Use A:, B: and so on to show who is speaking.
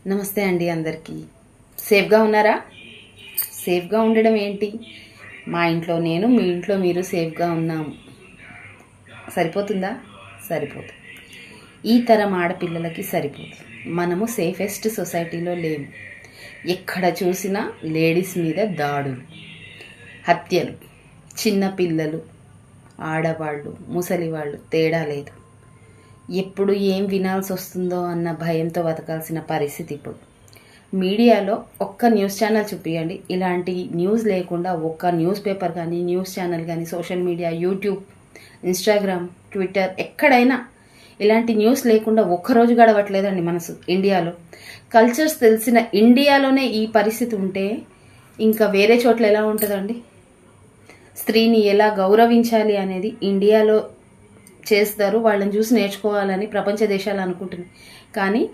A: నమస్తే అండి అందరికీ. సేఫ్గా ఉన్నారా? సేఫ్గా ఉండడం ఏంటి? మా ఇంట్లో నేను, మీ ఇంట్లో మీరు సేఫ్గా ఉన్నాము. సరిపోతుందా? సరిపోదు. ఈ తరం ఆడపిల్లలకి సరిపోదు. మనము సేఫెస్ట్ సొసైటీలో లేము. ఎక్కడ చూసినా లేడీస్ మీద దాడులు, హత్యలు, చిన్నపిల్లలు, ఆడవాళ్ళు, ముసలివాళ్ళు తేడా లేదు. ఎప్పుడు ఏం వినాల్సి వస్తుందో అన్న భయంతో బతకాల్సిన పరిస్థితి ఇప్పుడు. మీడియాలో ఒక్క న్యూస్ ఛానల్ చూపించండి, ఇలాంటి న్యూస్ లేకుండా ఒక్క న్యూస్ పేపర్ కానీ, న్యూస్ ఛానల్ కానీ, social media, YouTube, Instagram, Twitter, ఎక్కడైనా ఇలాంటి న్యూస్ లేకుండా ఒక్కరోజు గడవట్లేదండి మనసు ఇండియాలో. కల్చర్స్ తెలిసిన ఇండియాలోనే ఈ పరిస్థితి ఉంటే ఇంకా వేరే చోట్ల ఎలా ఉంటుందండి? స్త్రీని ఎలా గౌరవించాలి అనేది ఇండియాలో చేస్తారు. వాళ్ళని చూసి నేర్చుకోవాలని ప్రపంచ దేశాలు అనుకుంటున్నాయి. కానీ